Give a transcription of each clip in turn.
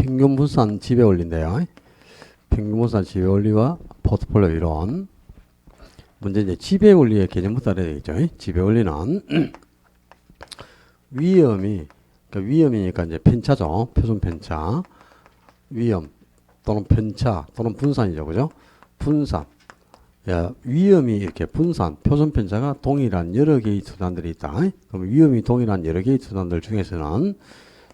평균 분산 지배 원리인데요. 평균 분산 지배 원리와 포트폴리오 이론. 문제 이제 지배 원리의 개념부터 알아야 되겠죠. 지배 원리는 위험이, 그러니까 위험이니까 이제 편차죠. 표준 편차. 위험 또는 편차 또는 분산이죠. 그죠? 분산. 야, 위험이 이렇게 분산, 표준 편차가 동일한 여러 개의 투자들이 있다. 그럼 위험이 동일한 여러 개의 투자들 중에서는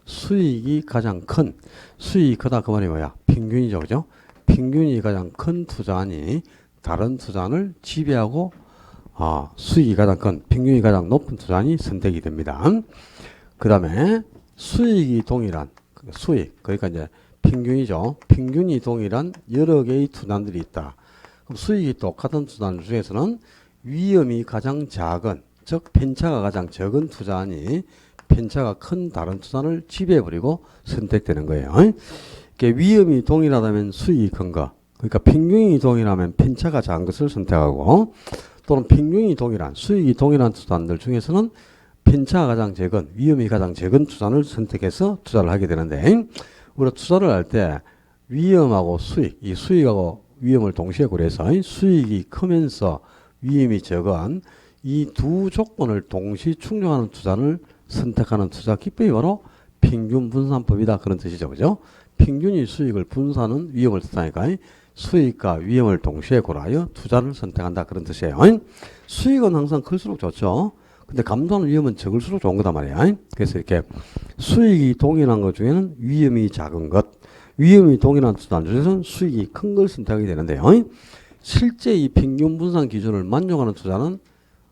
수익이 가장 큰, 수익이 크다 그 말이 뭐야? 평균이죠. 그죠? 평균이 가장 큰 투자니 다른 투자를 지배하고 수익이 가장 큰, 평균이 가장 높은 투자니 선택이 됩니다. 그 다음에 수익이 동일한, 수익, 그러니까 이제 평균이죠. 평균이 동일한 여러 개의 투자들이 있다. 그럼 수익이 똑같은 투자들 중에서는 위험이 가장 작은, 즉 편차가 가장 적은 투자니 편차가 큰 다른 투자를 지배해버리고 선택되는 거예요. 위험이 동일하다면 수익이 큰 거, 그러니까 평균이 동일하면 편차가 작은 것을 선택하고, 또는 평균이 동일한, 수익이 동일한 투자들 중에서는 편차가 가장 적은, 위험이 가장 적은 투자를 선택해서 투자를 하게 되는데, 우리가 투자를 할 때 위험하고 수익, 이 수익하고 위험을 동시에 고려해서 수익이 크면서 위험이 적은 이 두 조건을 동시 충족하는 투자를 선택하는 투자 기법이 바로 평균 분산법이다. 그런 뜻이죠. 그죠? 평균이 수익을, 분산은 위험을 뜻하니까 수익과 위험을 동시에 고려하여 투자를 선택한다. 그런 뜻이에요. 수익은 항상 클수록 좋죠. 근데 감소하는 위험은 적을수록 좋은 거단 말이야. 그래서 이렇게 수익이 동일한 것 중에는 위험이 작은 것, 위험이 동일한 투자 중에서는 수익이 큰 걸 선택하게 되는데요. 실제 이 평균 분산 기준을 만족하는 투자는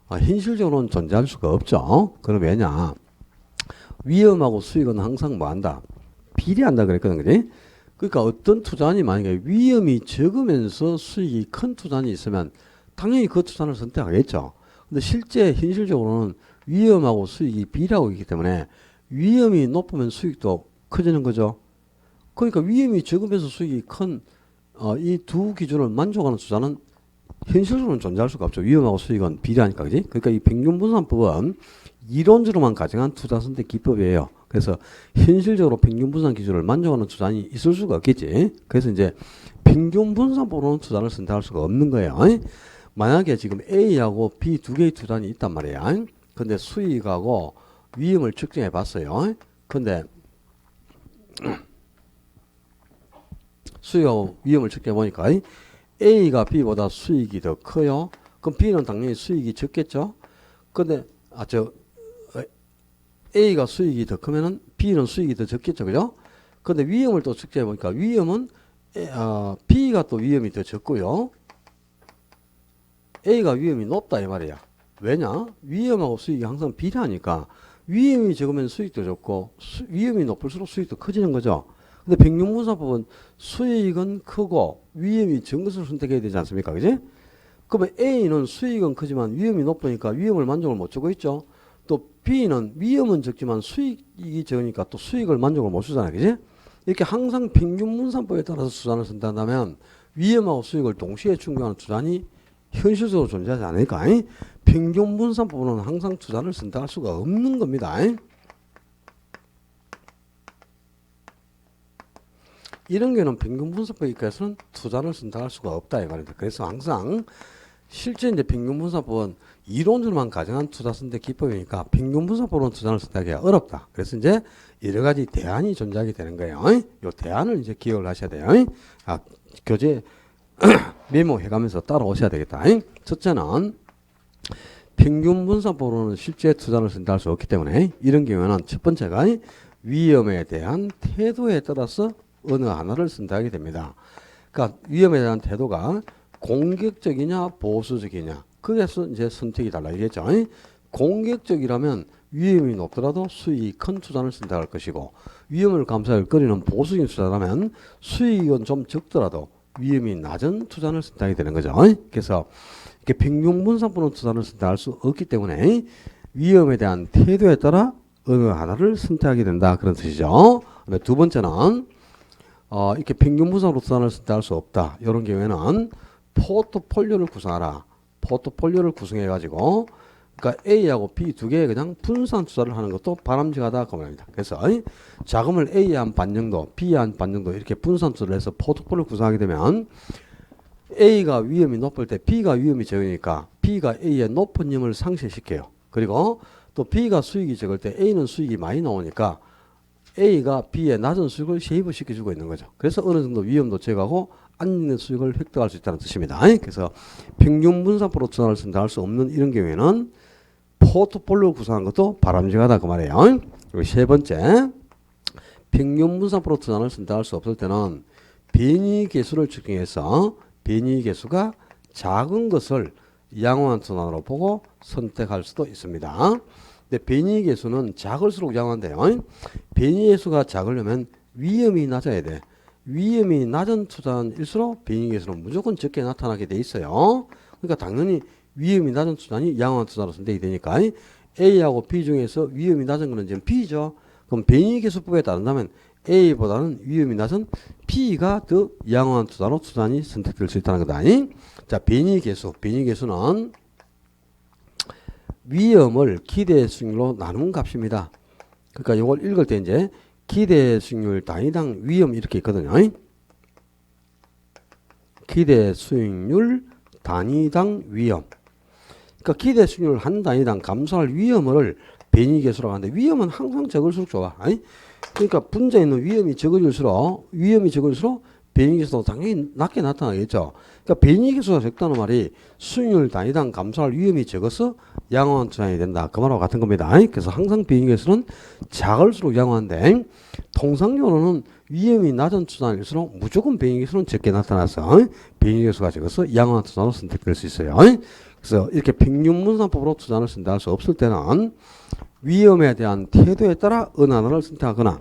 현실적으로는 존재할 수가 없죠. 그럼 왜냐? 위험하고 수익은 항상 뭐 한다? 비례한다 그랬거든, 그지? 그러니까 어떤 투자니 만약에 위험이 적으면서 수익이 큰 투자니 있으면 당연히 그 투자를 선택하겠죠. 근데 실제 현실적으로는 위험하고 수익이 비례하고 있기 때문에 위험이 높으면 수익도 커지는 거죠. 그러니까 위험이 적으면서 수익이 큰 이 두 기준을 만족하는 투자는 현실적으로는 존재할 수가 없죠. 위험하고 수익은 비례하니까, 그지? 그러니까 이 평균분산법은 이론적으로만 가정한 투자 선택 기법이에요. 그래서 현실적으로 평균분산 기준을 만족하는 투자는 있을 수가 없겠지. 그래서 이제 평균분산법으로는 투자를 선택할 수가 없는 거예요. 만약에 지금 A하고 B 두 개의 투자는 있단 말이야. 근데 수익하고 위험을 측정해 봤어요. 근데 수익하고 위험을 측정해 보니까 A가 B보다 수익이 더 커요. 그럼 B는 당연히 수익이 적겠죠. 근데 A가 수익이 더 크면은 B는 수익이 더 적겠죠. 그죠? 근데 위험을 또 측정해 보니까 위험은 B가 또 위험이 더 적고요. A가 위험이 높다 이 말이야. 왜냐? 위험하고 수익이 항상 비례하니까 위험이 적으면 수익도 적고 위험이 높을수록 수익도 커지는 거죠. 근데 평균분산법은 수익은 크고 위험이 적은 것을 선택해야 되지 않습니까? 그지? 그러면 A는 수익은 크지만 위험이 높으니까 위험을 만족을 못 주고 있죠. 또 B는 위험은 적지만 수익이 적으니까 또 수익을 만족을 못 주잖아요. 그지? 이렇게 항상 평균분산법에 따라서 투자를 선택한다면 위험하고 수익을 동시에 충족하는 투자니 현실적으로 존재하지 않으니까 평균분산법으로는 항상 투자를 선택할 수가 없는 겁니다. 이런 경우는 평균분산법에 의해서는 투자를 선택할 수가 없다 이 말입니다. 그래서 항상 실제 이제 평균분산법은 이론으로만 가정한 투자 선택 기법이니까 평균분산법으로는 투자를 선택하기가 어렵다. 그래서 이제 여러 가지 대안이 존재하게 되는 거예요. 이 대안을 이제 기억을 하셔야 돼요. 교재 메모해가면서 따라오셔야 되겠다. 첫째는 평균분산법으로는 실제 투자를 선택할 수 없기 때문에 이런 경우에는 첫 번째가 위험에 대한 태도에 따라서 어느 하나를 선택하게 됩니다. 그러니까 위험에 대한 태도가 공격적이냐 보수적이냐 그래서 이제 선택이 달라지겠죠. 공격적이라면 위험이 높더라도 수익이 큰 투자를 선택할 것이고 위험을 감수할 거리는 보수적인 투자라면 수익은 좀 적더라도 위험이 낮은 투자를 선택하게 되는 거죠. 그래서 이렇게 평균분산법으로 투자를 선택할 수 없기 때문에 위험에 대한 태도에 따라 어느 하나를 선택하게 된다 그런 뜻이죠. 두 번째는 이렇게 평균분산으로 투자를 선택할 수 없다. 이런 경우에는 포트폴리오를 구성하라. 포트폴리오를 구성해 가지고 그러니까 A하고 B 두 개에 그냥 분산 투자를 하는 것도 바람직하다 그 말입니다. 그래서 자금을 A에 한 반 정도, B에 한 반 정도 이렇게 분산 투자를 해서 포트폴리오를 구성하게 되면 A가 위험이 높을 때 B가 위험이 적으니까 B가 A의 높은 위험을 상쇄시켜요. 그리고 또 B가 수익이 적을 때 A는 수익이 많이 나오니까 A가 B의 낮은 수익을 쉐입을 시켜주고 있는 거죠. 그래서 어느 정도 위험도 제거하고 안정된 수익을 획득할 수 있다는 뜻입니다. 그래서 평균 분산포로 투자를 선택할 수 없는 이런 경우에는 포트폴리오 구성하는 것도 바람직하다 그 말이에요. 그리고 세 번째, 평균 분산포로 투자를 선택할 수 없을 때는 변이계수를 측정해서 변이계수가 작은 것을 양호한 투자로 보고 선택할 수도 있습니다. 근데 변이계수는 작을수록 양호한데요. 변이계수가 작으려면 위험이 낮아야 돼. 위험이 낮은 투자일수록 변이계수는 무조건 적게 나타나게 돼 있어요. 그러니까 당연히 위험이 낮은 투자니 양호한 투자로 선택이 되니까 A하고 B 중에서 위험이 낮은 거는 지금 B죠. 그럼 변이계수법에 따른다면 A보다는 위험이 낮은 B가 더 양호한 투자로 투자니 선택될 수 있다는 거다. 자, 변이계수는 위험을 기대 수익률로 나눈 값입니다. 그러니까 이걸 읽을 때 이제 기대 수익률 단위당 위험 이렇게 있거든요. 기대 수익률 단위당 위험. 그러니까 기대 수익률 한 단위당 감소할 위험을 변이계수라고 하는데 위험은 항상 적을수록 좋아. 그러니까 분자에 있는 위험이 적을수록 변이계수도 당연히 낮게 나타나겠죠. 그러니까 변이계수가 적다는 말이 수익률 단위당 감소할 위험이 적어서 양호한 투자이 된다. 그 말하고 같은 겁니다. 그래서 항상 변이계수는 작을수록 양호한데 통상적으로는 위험이 낮은 투자일수록 무조건 변이계수는 적게 나타나서 변이계수가 적어서 양호한 투자로 선택될 수 있어요. 그래서 이렇게 평균분산법으로 투자를 선택할 수 없을 때는 위험에 대한 태도에 따라 어느 하나를 선택하거나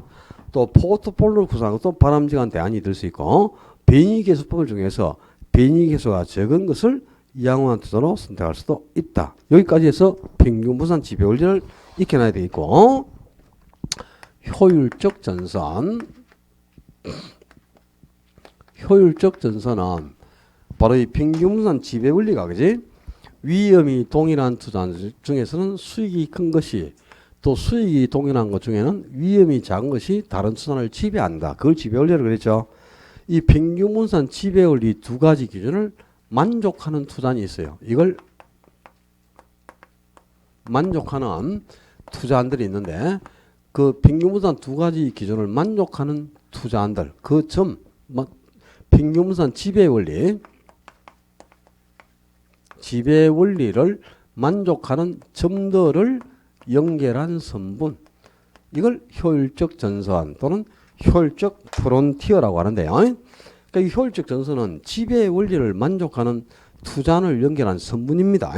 또 포트폴리오를 구성하고 또 바람직한 대안이 될 수 있고 변이계수법을 중에서 변이계수가 적은 것을 양호한 투자로 선택할 수도 있다. 여기까지 해서 평균분산 지배원리를 익혀놔야 되겠고 효율적 전선 효율적 전선은 바로 이 평균분산 지배원리가 그지? 위험이 동일한 투자 중에서는 수익이 큰 것이 또 수익이 동일한 것 중에는 위험이 작은 것이 다른 투자를 지배한다. 그걸 지배원리라고 그랬죠. 이 평균분산 지배원리 두 가지 기준을 만족하는 투자는 있어요. 이걸 만족하는 투자안들이 있는데 그 평균분산 두 가지 기준을 만족하는 투자안들 그 점 평균분산 지배원리를 만족하는 점들을 연결한 선분 이걸 효율적 전선 또는 효율적 프론티어라고 하는데요. 그러니까 이 효율적 전선은 지배원리를 만족하는 투자안을 연결한 선분입니다.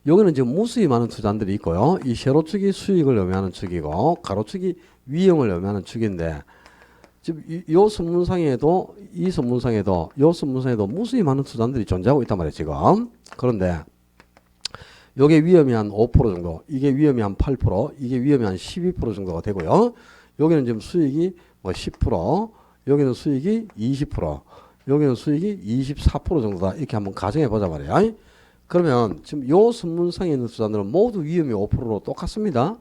여기는 지금 무수히 많은 투자안들이 있고요. 이 세로축이 수익을 의미하는 축이고 가로축이 위험을 의미하는 축인데 지금 이 선문상에도 무수히 많은 투자안들이 존재하고 있단 말이에요. 지금. 그런데 요게 위험이 한 5% 정도, 이게 위험이 한 8%, 이게 위험이 한 12% 정도가 되고요. 여기는 지금 수익이 뭐 10%, 여기는 수익이 20%, 여기는 수익이 24% 정도다. 이렇게 한번 가정해 보자 말이에요. 그러면 지금 요 선문상에 있는 투자들은 모두 위험이 5%로 똑같습니다.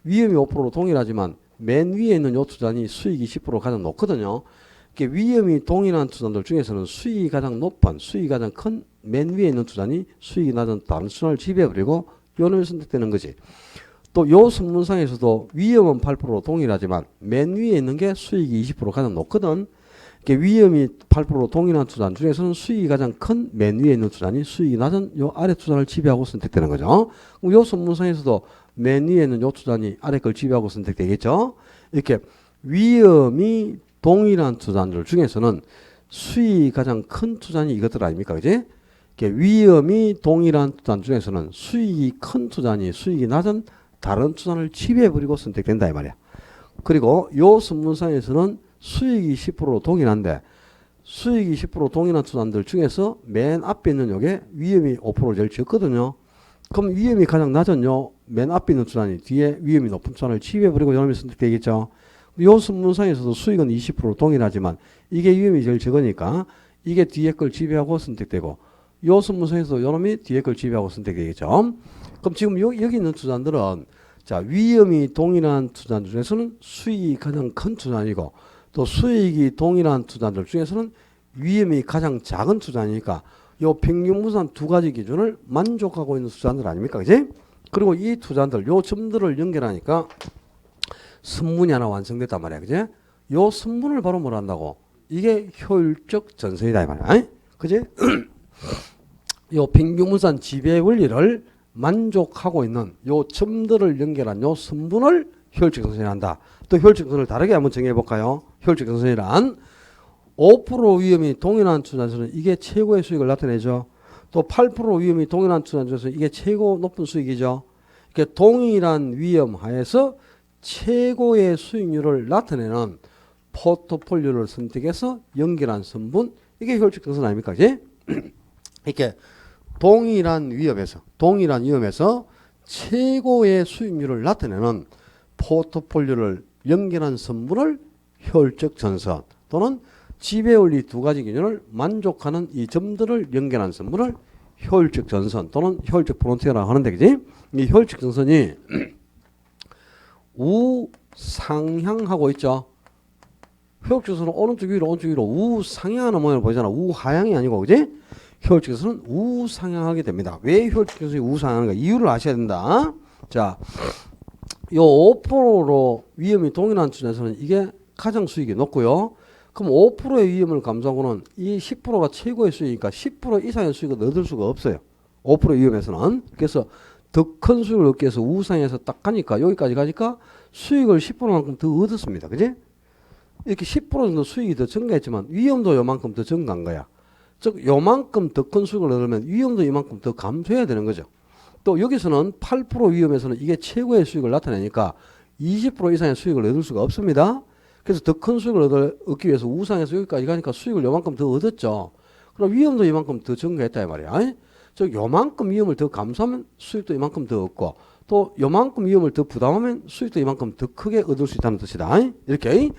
위험이 5%로 동일하지만 맨 위에 있는 요 투자는 수익이 10% 가장 높거든요. 이렇게 위험이 동일한 투자들 중에서는 수익이 가장 높은, 수익이 가장 큰 맨 위에 있는 투자니 수익이 낮은 다른 투자를 지배해버리고 요 놈이 선택되는 거지. 또 요 선문상에서도 위험은 8%로 동일하지만 맨 위에 있는 게 수익이 20% 가장 높거든. 이렇게 위험이 8%로 동일한 투자 중에서는 수익이 가장 큰 맨 위에 있는 투자니 수익이 낮은 요 아래 투자를 지배하고 선택되는 거죠. 요 선문상에서도 맨 위에 있는 요 투자니 아래 걸 지배하고 선택되겠죠. 이렇게 위험이 동일한 투자들 중에서는 수익이 가장 큰 투자니 이것들 아닙니까? 그지? 이렇게 위험이 동일한 투자 중에서는 수익이 큰 투자니 수익이 낮은 다른 투자를 지배해버리고 선택된다 이 말이야. 그리고 요 선문상에서는 수익이 10% 동일한데 수익이 10% 동일한 투자들 중에서 맨 앞에 있는 요게 위험이 5% 제일 적거든요. 그럼 위험이 가장 낮은 요 맨 앞에 있는 투자니 뒤에 위험이 높은 투자를 지배해버리고 요놈이 선택되겠죠. 요 선문상에서도 수익은 20% 동일하지만 이게 위험이 제일 적으니까 이게 뒤에 걸 지배하고 선택되고 요 선문상에서도 요놈이 뒤에 걸 지배하고 선택되겠죠. 그럼 지금 여기 있는 투자들은 자, 위험이 동일한 투자들 중에서는 수익이 가장 큰 투자이고 또 수익이 동일한 투자들 중에서는 위험이 가장 작은 투자니까 요 평균분산 두 가지 기준을 만족하고 있는 투자들 아닙니까? 그지? 그리고 이 투자들 요 점들을 연결하니까 선문이 하나 완성됐단 말이야. 그지? 요 선문을 바로 뭘 한다고? 이게 효율적 전선이다 이 말이야. 그지? 요 평균분산 지배 원리를 만족하고 있는 요 점들을 연결한 요 선분을 효율적 전선이라 한다. 또 효율적 전선을 다르게 한번 정해 볼까요? 효율적 전선이란 5% 위험이 동일한 투자에서는 이게 최고의 수익을 나타내죠. 또 8% 위험이 동일한 투자에서 이게 최고 높은 수익이죠. 이렇게 동일한 위험 하에서 최고의 수익률을 나타내는 포트폴리오를 선택해서 연결한 선분, 이게 효율적 전선 아닙니까? 그치? 이렇게 동일한 위험에서 최고의 수익률을 나타내는 포트폴리오를 연결한 선분을 효율적 전선 또는 지배원리 두 가지 기준을 만족하는 이 점들을 연결한 선분을 효율적 전선 또는 효율적 프론티어라고 하는데, 그지? 이 효율적 전선이 우상향하고 있죠. 효율적 전선은 오른쪽 위로 우상향하는 모양을 보이잖아. 우하향이 아니고, 그지? 효율적 전선은 우상향하게 됩니다. 왜 효율적 전선이 우상향하는가? 이유를 아셔야 된다. 자, 요 5%로 위험이 동일한 투자에서는 이게 가장 수익이 높고요. 그럼 5%의 위험을 감수하고는 이 10%가 최고의 수익이니까 10% 이상의 수익을 얻을 수가 없어요. 5% 위험에서는. 그래서 더 큰 수익을 얻기 위해서 우상에서 딱 가니까 여기까지 가니까 수익을 10%만큼 더 얻었습니다. 그지? 이렇게 10% 정도 수익이 더 증가했지만 위험도 요만큼 더 증가한 거야. 즉 요만큼 더 큰 수익을 얻으면 위험도 이만큼 더 감소해야 되는 거죠. 또 여기서는 8% 위험에서는 이게 최고의 수익을 나타내니까 20% 이상의 수익을 얻을 수가 없습니다. 그래서 더 큰 수익을 얻기 위해서 우상에서 여기까지 가니까 수익을 요만큼 더 얻었죠. 그럼 위험도 이만큼 더 증가했다 이 말이야. 즉 요만큼 위험을 더 감수하면 수익도 이만큼 더 얻고 또 요만큼 위험을 더 부담하면 수익도 이만큼 더 크게 얻을 수 있다는 뜻이다. 이렇게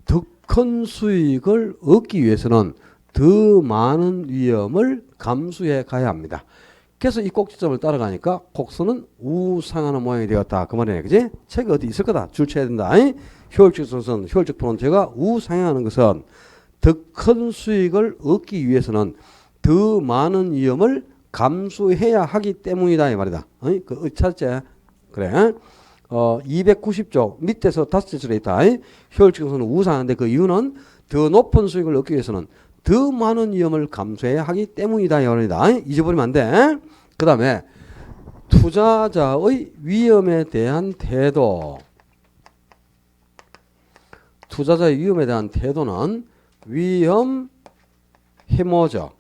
더 큰 수익을 얻기 위해서는 더 많은 위험을 감수해 가야 합니다. 그래서 이 꼭지점을 따라가니까 곡선은 우상하는 모양이 되었다. 그 말이네. 그지? 책이 어디 있을 거다. 줄 쳐야 된다. 효율적 전선, 효율적 프론트가 우상향하는 것은 더 큰 수익을 얻기 위해서는 더 많은 위험을 감수해야 하기 때문이다. 이 말이다. 그 찾지? 그래. 290조 밑에서 다섯째 줄에 있다. 효율적 전선은 우상한데 그 이유는 더 높은 수익을 얻기 위해서는 더 많은 위험을 감수해야 하기 때문이다. 이 말이다. 잊어버리면 안 돼. 그 다음에 투자자의 위험에 대한 태도. 투자자의 위험에 대한 태도는 위험 해모적,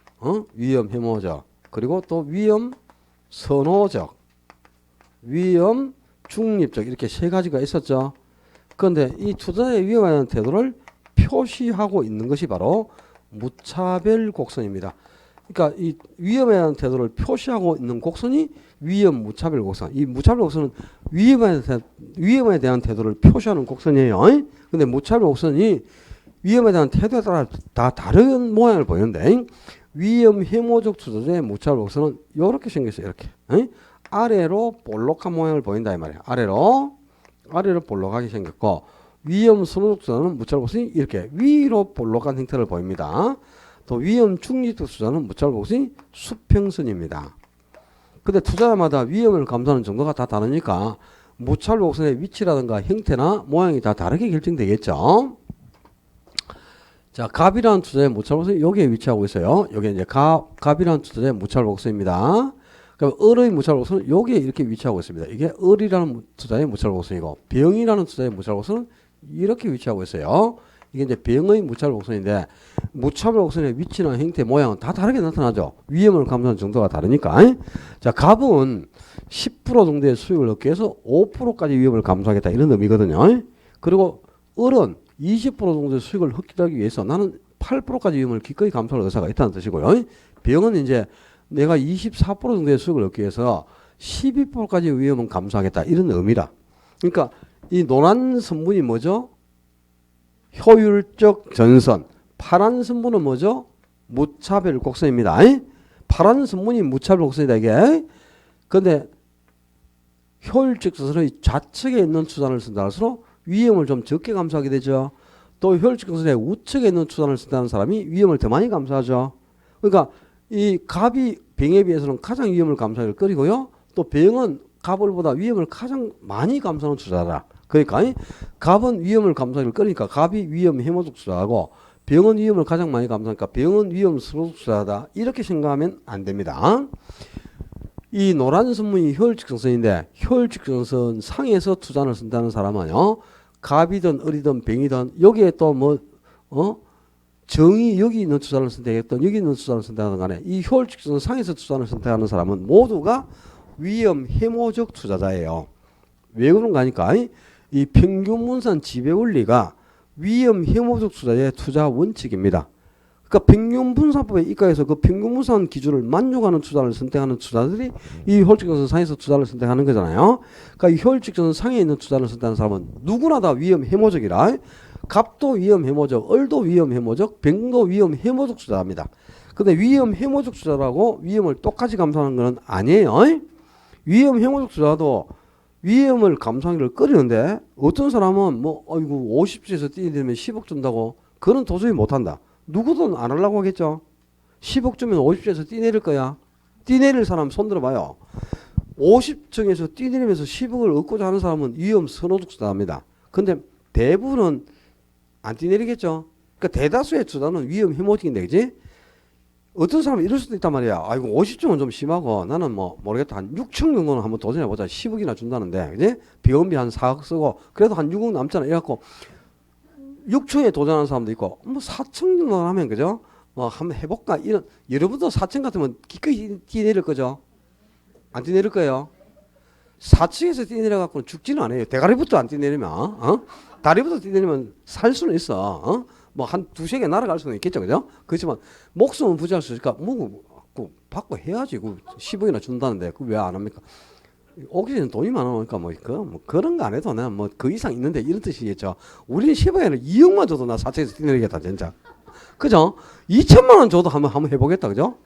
위험 해모적, 그리고 또 위험 선호적, 위험 중립적 이렇게 세 가지가 있었죠. 그런데 이 투자자의 위험에 대한 태도를 표시하고 있는 것이 바로 무차별 곡선입니다. 그러니까 이 위험에 대한 태도를 표시하고 있는 곡선이 위험 무차별 곡선. 이 무차별 곡선은 위험에 대한 태도를 표시하는 곡선이에요. 근데 무차별 곡선이 위험에 대한 태도에 따라 다 다른 모양을 보이는데 위험 해모적 투자자의 무차별 곡선은 이렇게 생겼어요. 이렇게. 아래로 볼록한 모양을 보인다 이 말이에요. 아래로 볼록하게 생겼고 위험 선호적 투자는 무차별 곡선이 이렇게 위로 볼록한 형태를 보입니다. 또 위험 중립적 투자는 무차별 곡선이 수평선입니다. 근데 투자자마다 위험을 감수하는 정도가 다 다르니까 무차별 곡선의 위치라든가 형태나 모양이 다 다르게 결정되겠죠. 자, 갑이라는 투자의 무차별 곡선이 여기에 위치하고 있어요. 여기 이제 갑이라는 투자의 무차별 곡선입니다. 그럼 을의 무차별 곡선은 여기에 이렇게 위치하고 있습니다. 이게 을이라는 투자의 무차별 곡선이고 병이라는 투자의 무차별 곡선은 이렇게 위치하고 있어요. 이게 이제 병의 무차별 곡선인데 무차별 곡선의 위치나 형태, 모양은 다 다르게 나타나죠. 위험을 감수하는 정도가 다르니까. 자, 갑은 10% 정도의 수익을 얻기 위해서 5%까지 위험을 감수하겠다 이런 의미거든요. 그리고 을은 20% 정도의 수익을 획득하기 위해서 나는 8%까지 위험을 기꺼이 감수할 의사가 있다는 뜻이고요. 병은 이제 내가 24% 정도의 수익을 얻기 위해서 12%까지 위험은 감수하겠다 이런 의미라. 그러니까 이 노란 선분이 뭐죠? 효율적 전선. 파란 선분은 뭐죠? 무차별 곡선입니다. 파란 선분이 무차별 곡선이다 이게. 근데 효율적선의 좌측에 있는 투자를 쓴다 할수록 위험을 좀 적게 감수하게 되죠. 또 효율적선의 우측에 있는 투자를 쓴다는 사람이 위험을 더 많이 감수하죠. 그러니까 이 갑이 병에 비해서는 가장 위험을 감수하기를 꺼리고요. 또 병은 갑을보다 위험을 가장 많이 감수하는 투자다. 그러니까 갑은 위험을 감수하기를 꺼리니까 갑이 위험 해모적 투자하고 병은 위험을 가장 많이 감수하니까 병은 위험 스로적 투자다. 이렇게 생각하면 안 됩니다. 이 노란 선문이 효율직선인데 효율직선 상에서 투자를 쓴다는 사람은요. 갑이든 을이든 병이든 여기에 또 뭐 정이 여기 있는 투자를 선택했던 여기 있는 투자를 선택하는 간에 이 효율직선 상에서 투자를 선택하는 사람은 모두가 위험 해모적 투자자예요. 왜 그런가 하니까 이 평균분산 지배원리가 위험 해모적 투자의 투자 원칙입니다. 그러니까 평균분산법에 입각해서 그 평균분산 기준을 만족하는 투자를 선택하는 투자들이 이 효율직선 상에서 투자를 선택하는 거잖아요. 그러니까 이 효율직선 상에 있는 투자를 선택하는 사람은 누구나 다 위험 해모적이라. 갑도 위험 해모적, 을도 위험 해모적, 병도 위험 해모적 투자합니다. 근데 위험 해모적 투자라고 위험을 똑같이 감수하는 건 아니에요. 위험 해모적 투자도 위험을 감수하기를 꺼리는데 어떤 사람은 뭐 아이고 50주에서 뛰어들면 10억 준다고 그건 도저히 못한다. 누구든 안 하려고 하겠죠. 10억 주면 50주에서 뛰내릴 거야. 뛰내릴 사람 손 들어봐요. 50층에서 뛰내리면서 10억을 얻고자 하는 사람은 위험 선호적 투자합니다. 근데 대부분은 안 뛰내리겠죠. 그러니까 대다수의 투자는 위험 해모적인데, 그지? 어떤 사람은 이럴 수도 있단 말이야. 아이고 50층은 좀 심하고 나는 뭐 모르겠다. 한 6층 정도는 한번 도전해보자. 10억이나 준다는데, 그지? 비용비 한 4억 쓰고 그래도 한 6억 남잖아. 이래갖고 6층에 도전하는 사람도 있고 뭐 4층 정도 하면, 그죠? 뭐 한번 해볼까? 이런 여러분도 4층 같으면 기꺼이 뛰내릴 거죠? 안 뛰내릴 거예요? 4층에서 뛰내려갖고는 죽지는 않아요. 대가리부터 안 뛰내리면 다리부터 뛰내리면 살 수는 있어. 뭐 한 두세 개 날아갈 수는 있겠죠, 그죠? 그렇지만 목숨은 부지할 수 있으니까 뭐 받고 해야지. 그 10억이나 준다는데 그 왜 안 합니까? 오기는 돈이 많으니까 뭐 그런 거 안 해도 내가 뭐 그 이상 있는데 이런 뜻이겠죠. 우리는 10억에는 2억만 줘도 나 4층에서 뛰내리겠다 진짜. 그죠? 2천만 원 줘도 한번 해보겠다, 그죠?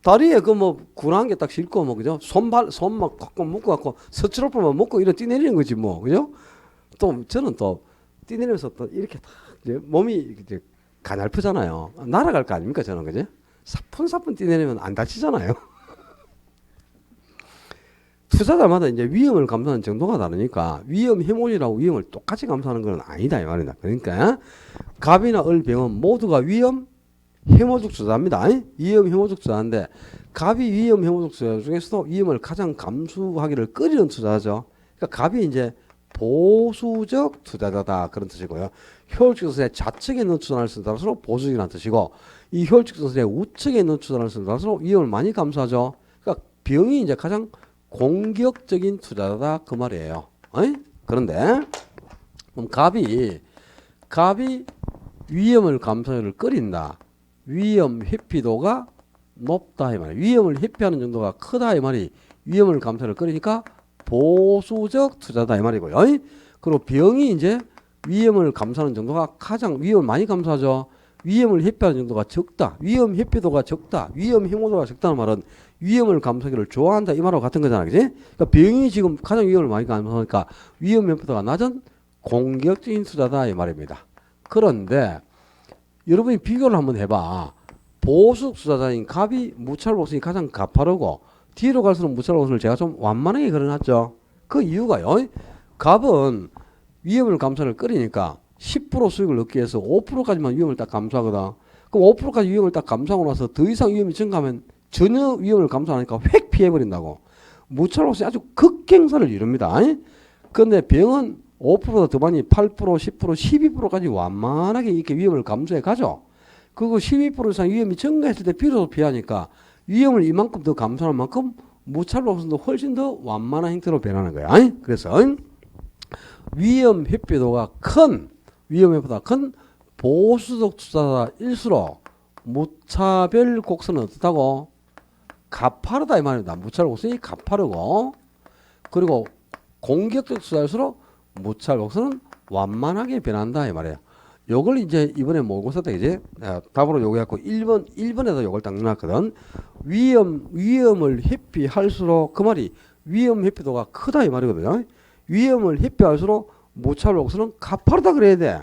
다리에 그 뭐 군한 게 딱 싣고 뭐, 그죠? 손 막 꽉꽉 묶고 갖고 서치로프만 먹고 이래 뛰내리는 거지 뭐, 그죠? 또 저는 또 뛰내리면서 또 이렇게 딱 이제 몸이 이제 가냘프잖아요. 날아갈 거 아닙니까 저는, 그죠? 사뿐사뿐 뛰내리면 안 다치잖아요. 투자자마다 이제 위험을 감수하는 정도가 다르니까 위험 해모지라고 위험을 똑같이 감수하는 건 아니다 이 말이다. 그러니까 갑이나 을, 병은 모두가 위험 해모적 투자입니다. 위험 해모적 투자인데 갑이 위험 해모적 투자 중에서도 위험을 가장 감수하기를 꺼리는 투자죠. 그러니까 갑이 이제 보수적 투자자다 그런 뜻이고요. 효율적선의 좌측에 있는 투자를 쓴다서 보수적이라는 뜻이고 이 효율적선의 우측에 있는 투자를 쓴다서 위험을 많이 감수하죠. 그러니까 병이 이제 가장 공격적인 투자다 그 말이에요. 그런데 그럼 갑이 위험을 감수하기를 꺼린다. 위험 회피도가 높다 이 말이에요. 위험을 회피하는 정도가 크다 이 말이 위험을 감수하기를 꺼리니까 보수적 투자다 이 말이고요. 그리고 병이 이제 위험을 감수하는 정도가 가장 위험을 많이 감수하죠. 위험을 회피하는 정도가 적다. 위험 회피도가 적다. 위험 해모도가 적다는 말은 위험을 감수하기를 좋아한다 이 말하고 같은 거잖아, 그지? 그러니까 병이 지금 가장 위험을 많이 감수하니까 위험 회피도가 낮은 공격적인 투자다 이 말입니다. 그런데 여러분이 비교를 한번 해봐. 보수 투자자인 갑이 무찰복선이 가장 가파르고 뒤로 갈수록 무찰복선을 제가 좀 완만하게 그려놨죠. 그 이유가요. 갑은 위험을 감수하기를 꺼리니까 10% 수익을 얻기 위해서 5%까지만 위험을 딱 감수하거든. 그럼 5%까지 위험을 딱 감수하고 나서 더 이상 위험이 증가하면 전혀 위험을 감수 안 하니까 획 피해버린다고. 무찰복선이 아주 극갱사를 이룹니다. 그런데 병은 5%더 더 많이 8%, 10%, 12%까지 완만하게 이렇게 위험을 감수해 가죠. 그리고 12% 이상 위험이 증가했을 때 비로소 피하니까 위험을 이만큼 더 감수하는 만큼 무찰복선도 훨씬 더 완만한 형태로 변하는 거야. 그래서 위험 회피도가 큰 위험보다 큰 보수적 투자자일수록 무차별 곡선은 어떻다고? 가파르다 이 말입니다. 무차별 곡선이 가파르고 그리고 공격적 투자일수록 무차별 곡선은 완만하게 변한다 이 말이에요. 요걸 이제 이번에 모의고사 때 이제 답으로 요거 갖고 1번에다 요걸 딱 넣어놨거든. 위험을 회피할수록 그 말이 위험 회피도가 크다 이 말이거든요. 위험을 회피할수록 무차별 곡선은 가파르다 그래야 돼.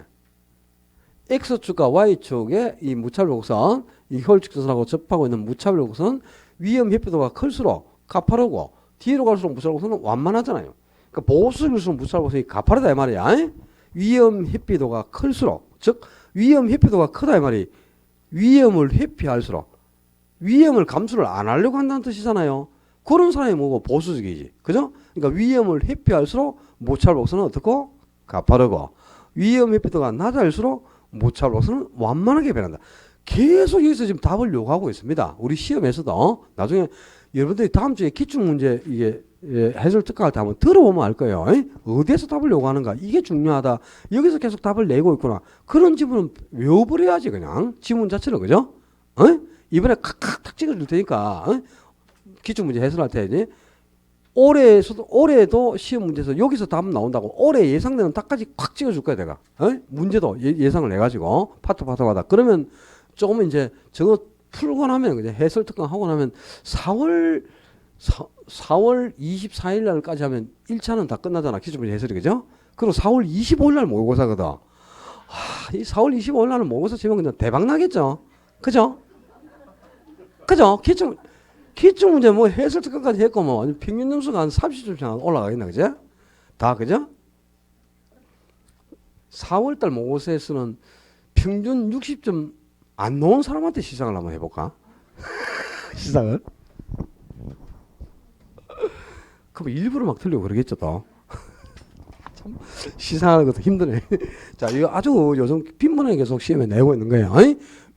X축과 Y축의 이 무차별 곡선, 이 혈축선하고 접하고 있는 무차별 곡선은 위험 회피도가 클수록 가파르고 뒤로 갈수록 무차별 곡선은 완만하잖아요. 그러니까 보수일수록 무차별 곡선이 가파르다 이 말이야. 위험 회피도가 클수록, 즉 위험 회피도가 크다 이 말이 위험을 회피할수록 위험을 감수를 안 하려고 한다는 뜻이잖아요. 그런 사람이 뭐고 보수적이지. 그죠? 그러니까 위험을 회피할수록 무차별 곡선은 어떻고? 가파르고 위험 회피도가 낮아질수록 무차별 곡선은 완만하게 변한다. 계속 여기서 지금 답을 요구하고 있습니다. 우리 시험에서도 나중에 여러분들이 다음 주에 기출 문제 이게 해설 특강할 때 한번 들어보면 알 거예요. 어디에서 답을 요구하는가 이게 중요하다. 여기서 계속 답을 내고 있구나. 그런 지문은 외워버려야지 그냥 지문 자체를 그죠? 이번에 칵칵 탁 찍어줄 테니까 기출 문제 해설할 때 이제 올해도 시험 문제에서 여기서 답 나온다고 올해 예상되는 답까지 콱 찍어줄 거야 내가. 문제도 예상을 해가지고 파트마다 그러면 조금 이제 저거 풀고 나면 그냥 해설 특강 하고 나면 4월 24일 날까지 하면 1차는 다 끝나잖아. 기출 문제 해설이 그죠? 그리고 4월 25일 날 모의고사거든. 이 4월 25일 날은 모의고사 치면 그냥 대박 나겠죠? 그죠? 그죠? 기출 문제 뭐 해설 특강까지 했고 뭐 평균 점수가 한 30점 올라가겠나 그죠? 다 그죠? 4월달 모의고사에서는 평균 60점 안 놓은 사람한테 시상을 한번 해볼까? 시상을? 그럼 일부러 막 틀려고 그러겠죠 또. 참 시상하는 것도 힘드네. 자, 이거 아주 요즘 빈번하게 계속 시험에 내고 있는 거예요.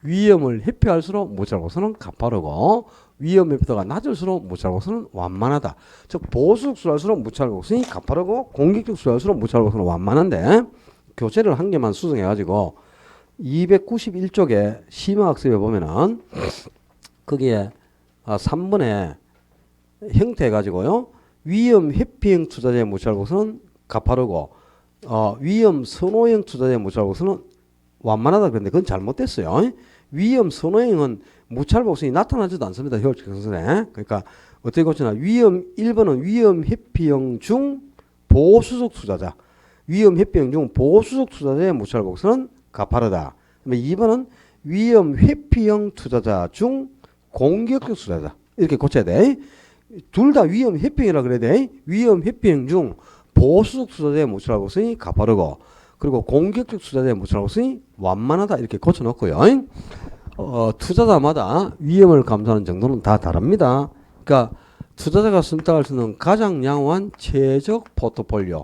위험을 회피할수록 무차별 곡선은 가파르고 위험 회피도가 낮을수록 무차별 곡선은 완만하다. 즉 보수적 수할수록 무차별 곡선이 가파르고 공격적 수할수록 무차별 곡선은 완만한데 교재를 한 개만 수정해가지고 291쪽에 심화학습에 보면은 거기에 3번에 형태 해가지고요. 위험 회피형 투자자의 무차별 곡선은 가파르고 위험 선호형 투자자의 무차별 곡선은 완만하다 그랬는데 그건 잘못됐어요. 위험 선호형은 무차별 곡선이 나타나지도 않습니다. 효율적 곡선에. 그러니까 어떻게 고치나 위험 1번은 위험 회피형 중 보수적 투자자. 위험 회피형 중 보수적 투자자의 무차별 곡선은 가파르다. 그다음에 2번은 위험 회피형 투자자 중 공격적 투자자. 이렇게 고쳐야 돼. 둘 다 위험 회피형이라 그래야 돼. 위험 회피형 중 보수적 투자자의 무차별 곡선이 가파르고 그리고 공격적 투자자의 무차별 곡선이 완만하다. 이렇게 고쳐놓고요. 투자자마다 위험을 감수하는 정도는 다 다릅니다. 그러니까 투자자가 선택할 수 있는 가장 양호한 최적 포트폴리오.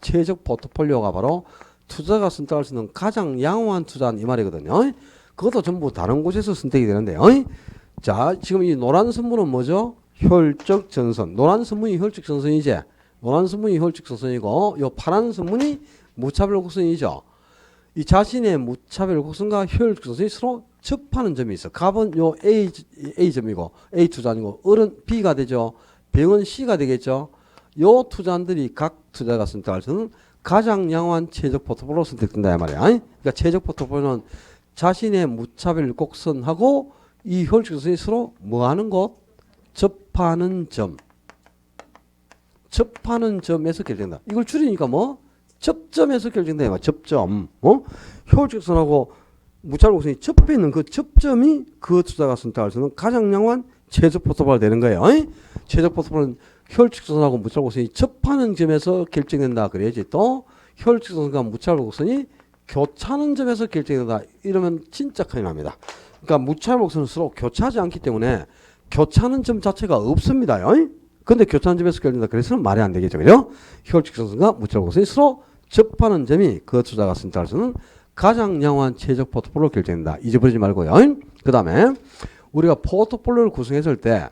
최적 포트폴리오가 바로 투자가 선택할 수 있는 가장 양호한 투자는 이 말이거든요. 그것도 전부 다른 곳에서 선택이 되는데요. 자, 지금 이 노란 선문은 뭐죠? 혈적 전선. 노란 선문이 혈적 전선이지. 노란 선문이 혈적 전선이고, 요 파란 선문이 무차별 곡선이죠. 이 자신의 무차별 곡선과 혈적 전선이 서로 접하는 점이 있어. 갑은 요 A점이고, A 투자이고, 을은 B가 되죠. 병은 C가 되겠죠. 요 투자들이 각 투자가 선택할 수 있는 가장 양호한 최적 포트폴리오로 선택된다 이 말이야. 그러니까 최적 포트폴리오는 자신의 무차별 곡선하고 이 혈적 전선이 서로 뭐하는 곳? 접하는 점. 접하는 점에서 결정된다. 이걸 줄이니까 뭐? 접점에서 결정된다. 접점. 혈적선하고 무차별 곡선이 접해 있는 그 접점이 그 투자가 선택할 수 있는 가장 양호한 최적 포트폴리오가 되는 거예요. 최적 포트폴리오는 혈적선하고 무차별 곡선이 접하는 점에서 결정된다. 그래야지 또 혈적선과 무차별 곡선이 교차하는 점에서 결정된다. 이러면 진짜 큰일 납니다. 그러니까 무차별 곡선은 서로 교차하지 않기 때문에 교차하는 점 자체가 없습니다. 근데 교차하는 점에서 결정된다. 그래서는 말이 안 되겠죠. 그죠? 혈적선과 무차별 곡선이 서로 접하는 점이 그 투자가 선택할 수 있는 가장 양호한 최적 포트폴리오로 결정된다. 잊어버리지 말고요. 그 다음에 우리가 포트폴리오를 구성했을 때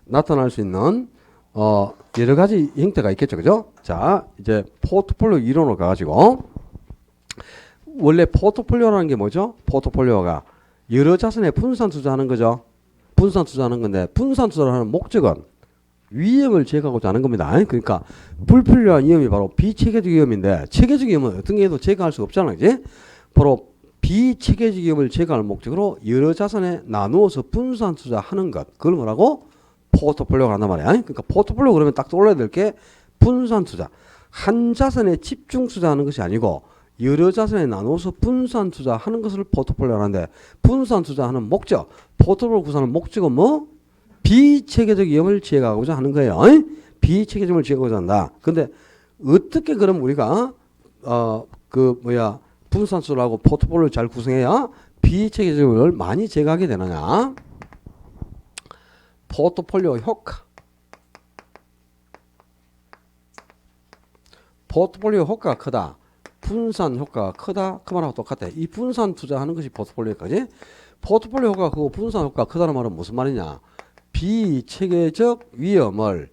나타날 수 있는 여러 가지 형태가 있겠죠. 그죠? 자, 이제 포트폴리오 이론으로 가가지고 원래 포트폴리오라는 게 뭐죠? 포트폴리오가 여러 자산에 분산 투자하는 거죠. 분산 투자하는 건데 분산 투자를 하는 목적은 위험을 제거하고자 하는 겁니다. 그러니까 불필요한 위험이 바로 비체계적 위험인데 체계적 위험은 어떤 게 해도 제거할 수 없잖아요. 그지? 바로 비체계적 위험을 제거할 목적으로 여러 자산에 나누어서 분산 투자하는 것. 그걸 뭐라고? 포트폴리오가 한단 말이야. 그러니까 포트폴리오 그러면 딱 떠올려야 될 게 분산 투자. 한 자산에 집중 투자하는 것이 아니고 여러 자산에 나눠서 분산 투자하는 것을 포트폴리오로 하는데 분산 투자하는 목적, 포트폴리오 구성하는 목적은 뭐? 비체계적 위험을 제거하고자 하는 거예요. 비체계적 위험을 제거하고자 한다. 근데 어떻게 그럼 우리가 분산 투자를 하고 포트폴리오를 잘 구성해야 비체계적 위험을 많이 제거하게 되느냐? 포트폴리오 효과. 포트폴리오 효과가 크다. 분산 효과가 크다. 그 말하고 똑같아. 이 분산 투자하는 것이 포트폴리오까지. 포트폴리오 효과가 크고 분산 효과가 크다는 말은 무슨 말이냐? 비체계적 위험을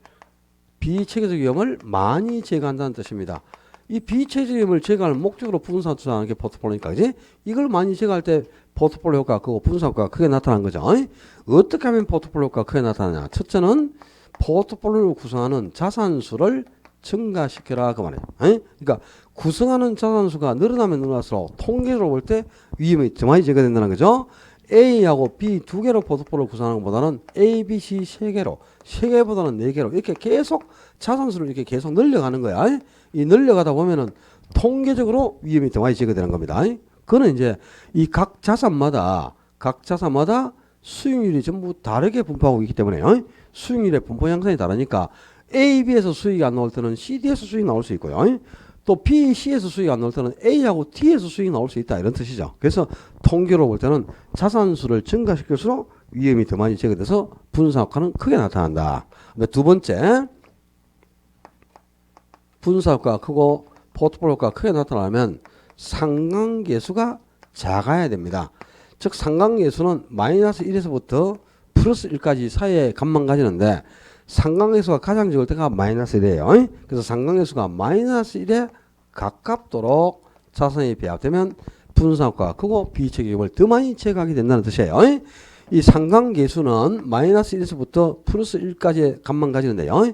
많이 제거한다는 뜻입니다. 이 비체계적 위험을 제거할 목적으로 분산 투자하는 게 포트폴리오니까, 그지? 이걸 많이 제거할 때 포트폴리오 효과가 크고 분산 효과가 크게 나타나는 거죠. 어떻게 하면 포트폴리오 효과가 크게 나타나냐? 첫째는 포트폴리오를 구성하는 자산수를 증가시켜라 그 말이에요. 그러니까 구성하는 자산수가 늘어나면 늘어날수록 통계적으로 볼 때 위험이 더 많이 제거된다는 거죠. A하고 B 두 개로 포트폴리오 구성하는 것보다는 A, B, C 세 개로, 세 개보다는 네 개로 이렇게 계속 자산수를 이렇게 계속 늘려가는 거야. 이 늘려가다 보면은 통계적으로 위험이 더 많이 제거되는 겁니다. 그거는 이제 이 각 자산마다 수익률이 전부 다르게 분포하고 있기 때문에 수익률의 분포 형상이 다르니까 A, B에서 수익이 안 나올 때는 C, D에서 수익이 나올 수 있고요. 또 B, C에서 수익이 안 나올 때는 A하고 D에서 수익이 나올 수 있다 이런 뜻이죠. 그래서 통계로 볼 때는 자산수를 증가시킬수록 위험이 더 많이 제거돼서 분산 효과는 크게 나타난다. 두 번째, 분산 효과가 크고 포트폴리오 효과가 크게 나타나면 상관계수가 작아야 됩니다. 즉 상관계수는 마이너스 1에서부터 플러스 1까지 사이에 값만 가지는데 상관계수가 가장 적을 때가 마이너스 1이에요. 그래서 상관계수가 마이너스 1에 가깝도록 자산이 배합되면 분산효과가 크고 비체계율을 더 많이 제거하게 된다는 뜻이에요. 이 상관계수는 마이너스 1에서부터 플러스 1까지의 값만 가지는데요.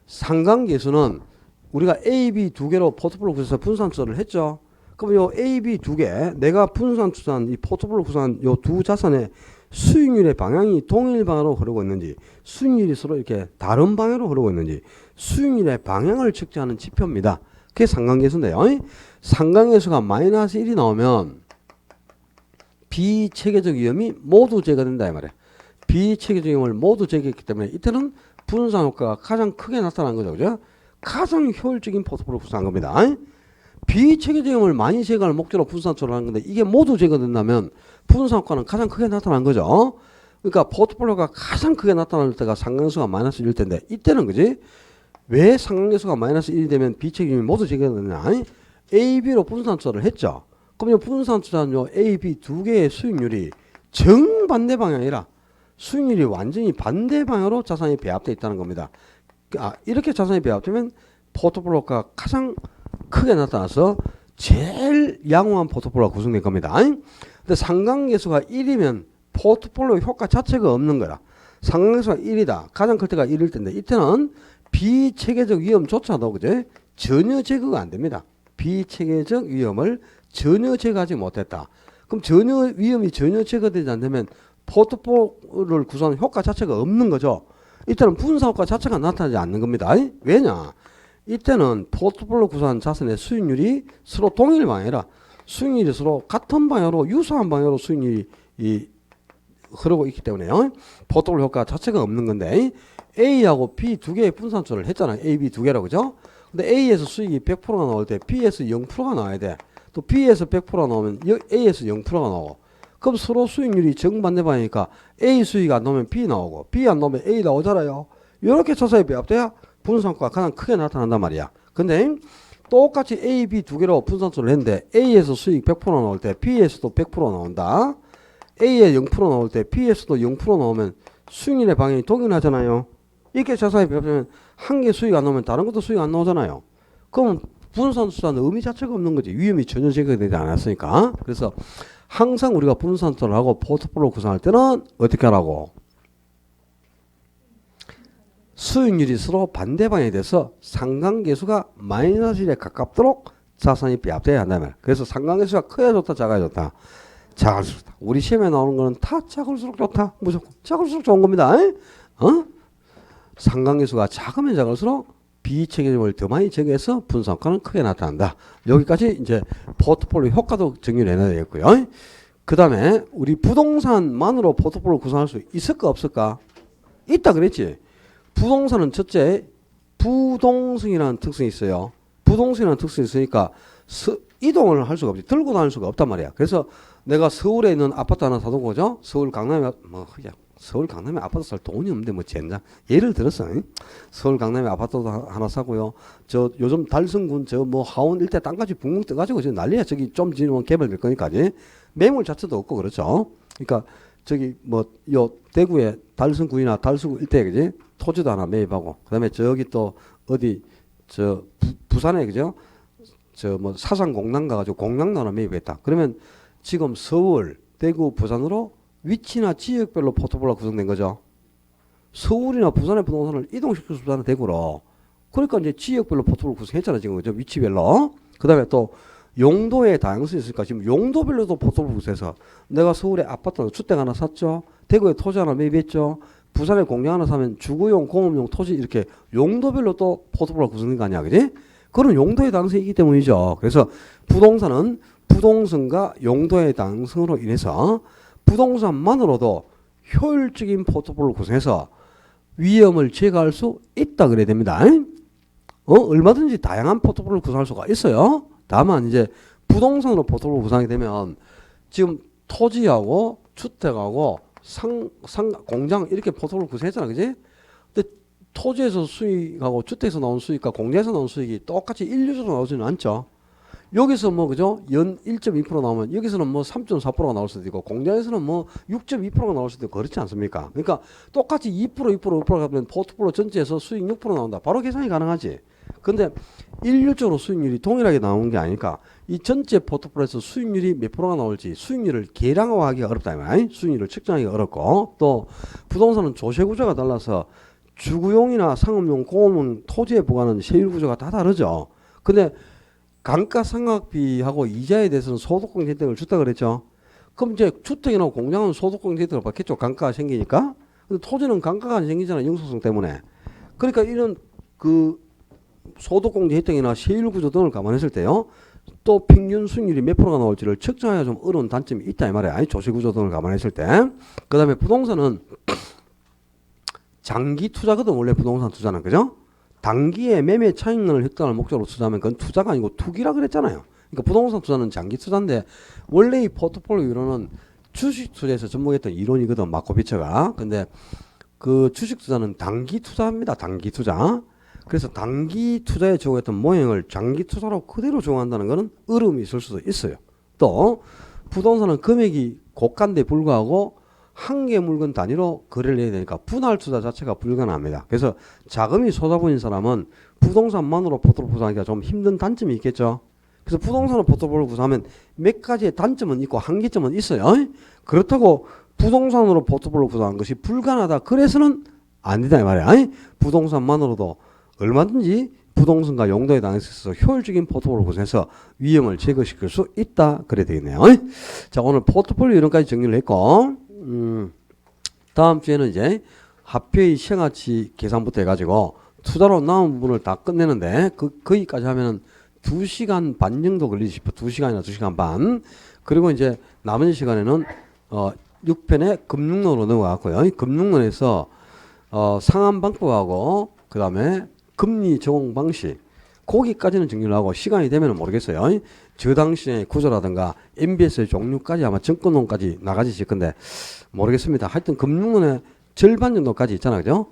상관계수는 우리가 A, B 두 개로 포트폴리오 구성해서 분산 투자를 했죠. 그럼 요 A, B 두 개, 내가 분산 투자한 이 포트폴리오 구성한 요 두 자산의 수익률의 방향이 동일 방향으로 흐르고 있는지, 수익률이 서로 이렇게 다른 방향으로 흐르고 있는지, 수익률의 방향을 측정하는 지표입니다. 그게 상관계수인데요. 상관계수가 마이너스 1이 나오면 비체계적 위험이 모두 제거된다 이 말이에요. 비체계적 위험을 모두 제거했기 때문에 이때는 분산 효과가 가장 크게 나타나는 거죠. 그죠? 가장 효율적인 포트폴리오 구성한 겁니다. 비체계적 위험을 많이 제거할 목적으로 분산 투자를 하는 건데 이게 모두 제거된다면 분산 효과는 가장 크게 나타난 거죠. 그러니까 포트폴리오가 가장 크게 나타날 때가 상관계수가 마이너스 1일 텐데 이때는 그지? 왜 상관계수가 마이너스 1이 되면 비체계적 위험이 모두 제거되느냐? A, B로 분산 투자를 했죠. 그럼 요 분산 투자는 요 A, B 두 개의 수익률이 정반대 방향이라 수익률이 완전히 반대 방향으로 자산이 배합되어 있다는 겁니다. 이렇게 자산이 배합되면 포트폴리오가 가장 크게 나타나서 제일 양호한 포트폴리오가 구성될 겁니다. 근데 상관계수가 1이면 포트폴리오 효과 자체가 없는 거라. 상관계수가 1이다. 가장 클 때가 1일 텐데 이때는 비체계적 위험조차도 그제 전혀 제거가 안 됩니다. 비체계적 위험을 전혀 제거하지 못했다. 그럼 위험이 전혀 제거되지 않으면 포트폴리오를 구성하는 효과 자체가 없는 거죠. 이때는 분산 효과 자체가 나타나지 않는 겁니다. 왜냐? 이때는 포트폴리오 구성한 자산의 수익률이 서로 동일 방향이라 수익률이 서로 같은 방향으로 유사한 방향으로 수익률이 흐르고 있기 때문에요. 포트폴리오 효과 자체가 없는 건데 A하고 B 두 개의 분산 투자를 했잖아요. A, B 두 개라고 그죠? 근데 A에서 수익이 100%가 나올 때 B에서 0%가 나와야 돼. 또 B에서 100%가 나오면 A에서 0%가 나오고 그럼 서로 수익률이 정반대 방향이니까 A 수익이 안 나오면 B 나오고 B 안 나오면 A 나오잖아요. 이렇게 자산이 배합돼야 분산효과가 가장 크게 나타난단 말이야. 근데 똑같이 A, B 두 개로 분산투자를 했는데 A에서 수익 100% 나올 때 B에서도 100% 나온다. A에 0% 나올 때 B에서도 0% 나오면 수익률의 방향이 동일하잖아요. 이렇게 자산이 배합되면 한 개 수익 안 나오면 다른 것도 수익 안 나오잖아요. 그럼 분산투자는 의미 자체가 없는 거지. 위험이 전혀 제거되지 않았으니까. 그래서 항상 우리가 분산투자를 하고 포트폴리오 구성할 때는 어떻게 하라고? 수익률이 서로 반대 방향이 돼서 상관계수가 마이너스 1에 가깝도록 자산이 배합돼야 한다면. 그래서 상관계수가 커야 좋다, 작아야 좋다. 작을수록 좋다. 우리 시험에 나오는 거는 다 작을수록 좋다. 무조건 작을수록 좋은 겁니다. 상관계수가 작으면 작을수록 비체계점을 더 많이 제거해서 분산 효과는 크게 나타난다. 여기까지 이제 포트폴리오 효과도 정리를 해놔야 되겠고요. 그 다음에 우리 부동산만으로 포트폴리오 구성할 수 있을까 없을까? 있다 그랬지. 부동산은 첫째 부동성이라는 특성이 있어요. 부동성이라는 특성이 있으니까 이동을 할 수가 없지. 들고 다닐 수가 없단 말이야. 그래서 내가 서울에 있는 아파트 하나 사둔 거죠. 서울 강남에 서울 강남에 아파트 살 돈이 없는데 뭐 젠장. 예를 들어서 서울 강남에 아파트도 하나 사고요. 저 요즘 달성군 저 뭐 하원 일대 땅까지 붕붕 떠가지고 지금 난리야. 저기 좀 지나면 개발될 거니까지. 매물 자체도 없고 그렇죠. 그러니까 저기 뭐 요 대구의 달성군이나 달서구 일대 그지 토지도 하나 매입하고 그다음에 저기 또 어디 저 부산에 그죠 저 뭐 사상 공랑 가가지고 공랑도 하나 매입했다. 그러면 지금 서울, 대구, 부산으로 위치나 지역별로 포트폴리오가 구성된 거죠. 서울이나 부산의 부동산을 이동시킬 수 없다는 대구로. 그러니까 이제 지역별로 포트폴리오 구성했잖아 지금 그죠 위치별로. 그다음에 또 용도의 다양성이 있으니까 지금 용도별로도 포트폴리오 구성해서 내가 서울에 아파트 주택 하나 샀죠. 대구에 토지 하나 매입했죠. 부산에 공장 하나 사면 주거용, 공업용 토지 이렇게 용도별로 또 포트폴리오가 구성된 거 아니야, 그지? 그런 용도의 다양성이 있기 때문이죠. 그래서 부동산은 부동산과 용도의 다양성으로 인해서 부동산만으로도 효율적인 포트폴리오를 구성해서 위험을 제거할 수 있다 그래야 됩니다. 얼마든지 다양한 포트폴리오를 구성할 수가 있어요. 다만 이제 부동산으로 포트폴리오 구성하게 되면 지금 토지하고 주택하고 공장 이렇게 포트폴리오 구성했잖아, 그지? 근데 토지에서 수익하고 주택에서 나온 수익과 공장에서 나온 수익이 똑같이 일률적으로 나오지는 않죠. 여기서 뭐 그죠? 연 1.2% 나오면 여기서는 뭐 3.4%가 나올 수도 있고 공장에서는 뭐 6.2%가 나올 수도 있고 그렇지 않습니까? 그러니까 똑같이 2%, 5% 가면 포트폴리오 전체에서 수익 6% 나온다. 바로 계산이 가능하지. 근데 일률적으로 수익률이 동일하게 나오는 게 아니니까 이 전체 포트폴리오에서 수익률이 몇 프로가 나올지 수익률을 계량화하기가 어렵다. 수익률을 측정하기가 어렵고 또 부동산은 조세 구조가 달라서 주거용이나 상업용, 공업용 토지에 부과하는 세율 구조가 다 다르죠. 근데 감가상각비하고 이자에 대해서는 소득공제 혜택을 줬다 그랬죠. 그럼 이제 주택이나 공장은 소득공제 혜택을 받겠죠. 감가가 생기니까. 근데 토지는 감가가 안 생기잖아요. 영속성 때문에. 그러니까 이런 그 소득공제 혜택이나 세율 구조 등을 감안했을 때요. 또 평균 수익률이 몇 프로가 나올지를 측정하기가 좀 어려운 단점이 있다 이 말이야. 조세 구조 등을 감안했을 때. 그 다음에 부동산은 장기 투자거든 원래 부동산 투자는 그죠? 단기에 매매 차익률을 획득할 목적으로 투자하면 그건 투자가 아니고 투기라 그랬잖아요. 그러니까 부동산 투자는 장기 투자인데 원래 이 포트폴리오 이론은 주식 투자에서 접목했던 이론이거든 마코비처가. 근데 그 주식 투자는 단기 투자입니다. 단기 투자. 그래서 단기 투자에 적용했던 모형을 장기 투자로 그대로 적용한다는 것은 어려움이 있을 수도 있어요. 또 부동산은 금액이 고가인데 불구하고 한 개 물건 단위로 거래를 해야 되니까 분할 투자 자체가 불가능합니다. 그래서 자금이 쏟아부인 사람은 부동산만으로 포트폴리오 구성하기가 좀 힘든 단점이 있겠죠. 그래서 부동산으로 포트폴리오 구성하면 몇 가지의 단점은 있고 한계점은 있어요. 그렇다고 부동산으로 포트폴리오 구성하는 것이 불가능하다. 그래서는 안 된다 이 말이야. 부동산만으로도 얼마든지 부동산과 용도에 대해서 효율적인 포트폴리오 구성해서 위험을 제거시킬 수 있다. 그래야 되겠네요. 자, 오늘 포트폴리오 이론까지 정리를 했고 다음 주에는 이제 합표의 시행가치 계산부터 해가지고 투자로 남은 부분을 다 끝내는데 거기까지 하면은 2시간 반 정도 걸리지 싶어. 2시간이나 2시간 반. 그리고 이제 남은 시간에는 6편의 금융론으로 넘어갔고요. 금융론에서 상환방법하고 그 다음에 금리 적용 방식 거기까지는 정리를 하고 시간이 되면 모르겠어요. 저당시장의 구조라든가 MBS의 종류까지 아마 증권론까지 나가지실 건데 모르겠습니다. 하여튼 금융론의 절반 정도까지 있잖아요. 그죠?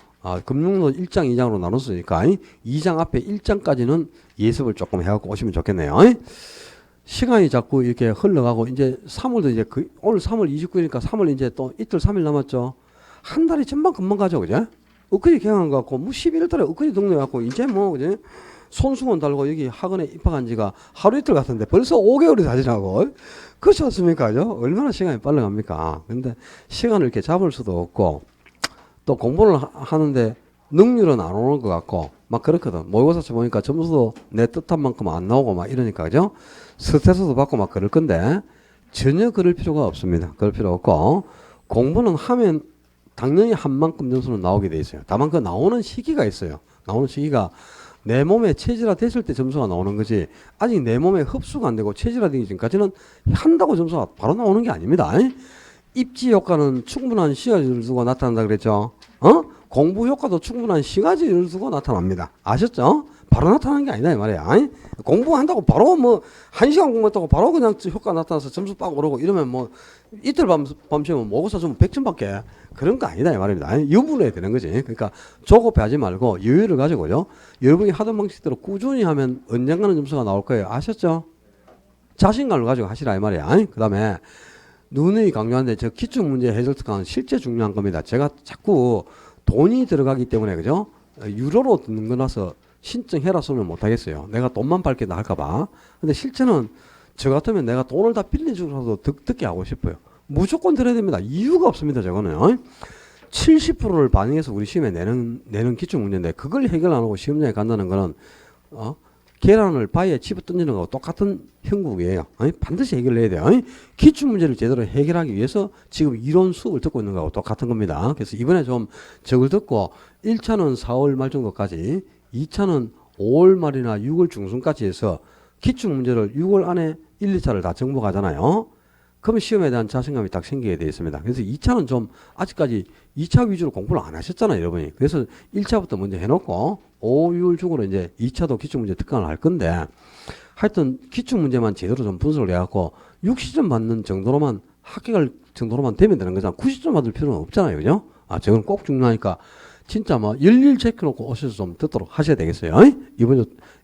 금융론 1장, 2장으로 나눴으니까 2장 앞에 1장까지는 예습을 조금 해갖고 오시면 좋겠네요. 시간이 자꾸 이렇게 흘러가고 이제 3월도 이제 오늘 3월 29일이니까 3월 이제 또 이틀 3일 남았죠. 한 달이 금방 가죠. 그죠? 엊그제 개강한 것 같고 뭐 11월 달에 엊그제 등록해갖고 이제 뭐 그죠? 손수건 달고 여기 학원에 입학한 지가 하루 이틀 같은데 벌써 5개월이 다 지나고 그렇지 않습니까? 얼마나 시간이 빨리 갑니까? 근데 시간을 이렇게 잡을 수도 없고 또 공부를 하는데 능률은 안 오는 것 같고 막 그렇거든. 모의고사 보니까 점수도 내 뜻한 만큼 안 나오고 막 이러니까 그죠? 스트레스도 받고 막 그럴 건데 전혀 그럴 필요가 없습니다. 그럴 필요 없고 공부는 하면 당연히 한 만큼 점수는 나오게 돼 있어요. 다만 그 나오는 시기가 있어요. 나오는 시기가 내 몸에 체질화 됐을 때 점수가 나오는 거지, 아직 내 몸에 흡수가 안 되고 체질화 되기 전까지는 한다고 점수가 바로 나오는 게 아닙니다. 입지 효과는 충분한 시간을 두고 나타난다 그랬죠. 공부 효과도 충분한 시간을 두고 나타납니다. 아셨죠? 바로 나타나는 게 아니다 이 말이야. 공부한다고 바로 뭐 1시간 공부했다고 바로 그냥 효과 나타나서 점수 빡 오르고 이러면 뭐 이틀 밤새면 모의고사 좀 100점밖에 그런 거 아니다 이 말입니다. 여부를 해야 되는 거지. 그러니까 조급해하지 말고 여유를 가지고요. 여러분이 하던 방식대로 꾸준히 하면 언젠가는 점수가 나올 거예요. 아셨죠? 자신감을 가지고 하시라 이 말이야. 그 다음에 누누이 강조하는데 저 기출문제 해설 특강은 실제 중요한 겁니다. 제가 자꾸 돈이 들어가기 때문에 그죠? 유료로 듣는 거라서 신청해라 소리는 못하겠어요. 내가 돈만 밝게다 할까봐. 근데 실제는 저 같으면 내가 돈을 다 빌려주고라도 듣게 하고 싶어요. 무조건 들어야 됩니다. 이유가 없습니다. 저거는 70%를 반영해서 우리 시험에 내는 기출 문제인데 그걸 해결 안 하고 시험장에 간다는 거는 계란을 바위에 집어 던지는 거하고 똑같은 형국이에요. 반드시 해결해야 돼요. 기출 문제를 제대로 해결하기 위해서 지금 이론 수업을 듣고 있는 거하고 똑같은 겁니다. 그래서 이번에 좀 저걸 듣고 1차는 4월 말 정도까지, 2차는 5월 말이나 6월 중순까지 해서 기출 문제를 6월 안에 1, 2차를 다 정복하잖아요. 그러면 시험에 대한 자신감이 딱 생기게 되어 있습니다. 그래서 2차는 좀 아직까지 2차 위주로 공부를 안 하셨잖아요, 여러분이. 그래서 1차부터 먼저 해놓고 5, 6월 중으로 이제 2차도 기출문제 특강을 할 건데, 하여튼 기출문제만 제대로 좀 분석을 해갖고 60점 받는 정도로만 합격할 정도로만 되면 되는 거잖아. 90점 받을 필요는 없잖아요, 그죠? 저건 꼭 중요하니까 진짜 뭐 열일 제껴놓고 오셔서 좀 듣도록 하셔야 되겠어요.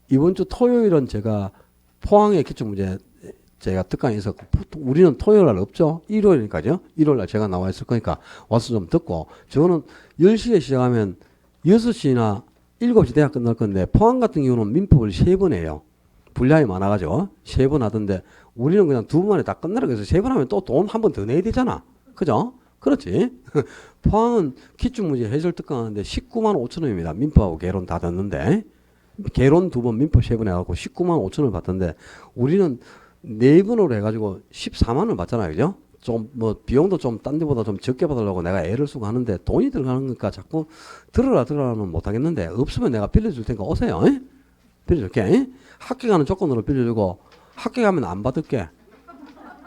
이번 주 토요일은 제가 포항의 기출문제 제가 특강에서 우리는 토요일 날 없죠. 일요일이니까요. 일요일 날 제가 나와 있을 거니까 와서 좀 듣고, 저거는 10시에 시작하면 6시나 7시 대학 끝날 건데, 포항 같은 경우는 민법을 3번 해요. 분량이 많아가지고 3번 하던데 우리는 그냥 2번 만에 다 끝나라. 그래서 3번 하면 또 돈 한 번 더 내야 되잖아. 그죠? 그렇지. 포항은 기출문제 해설 특강하는데 19만 5천 원입니다. 민법하고 개론 다 듣는데, 개론 2번 민법 3번 해갖고 19만 5천 원을 받던데, 우리는 4번으로 해가지고 14만 원을 받잖아요. 그죠? 좀 뭐 비용도 좀 딴 데보다 좀 적게 받으려고 내가 애를 쓰고 하는데, 돈이 들어가는 거니까 자꾸 들어라는 못하겠는데, 없으면 내가 빌려줄 테니까 오세요. 빌려줄게. 합격하는 조건으로 빌려주고, 합격하면 안 받을게.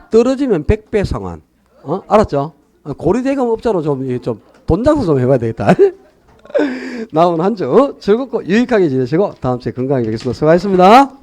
떨어지면 100배 상환. 알았죠? 고리대금 업자로 좀 돈 장수 좀 해봐야 되겠다. 남은 한 주 즐겁고 유익하게 지내시고 다음 주에 건강하게 뵙겠습니다. 수고하셨습니다.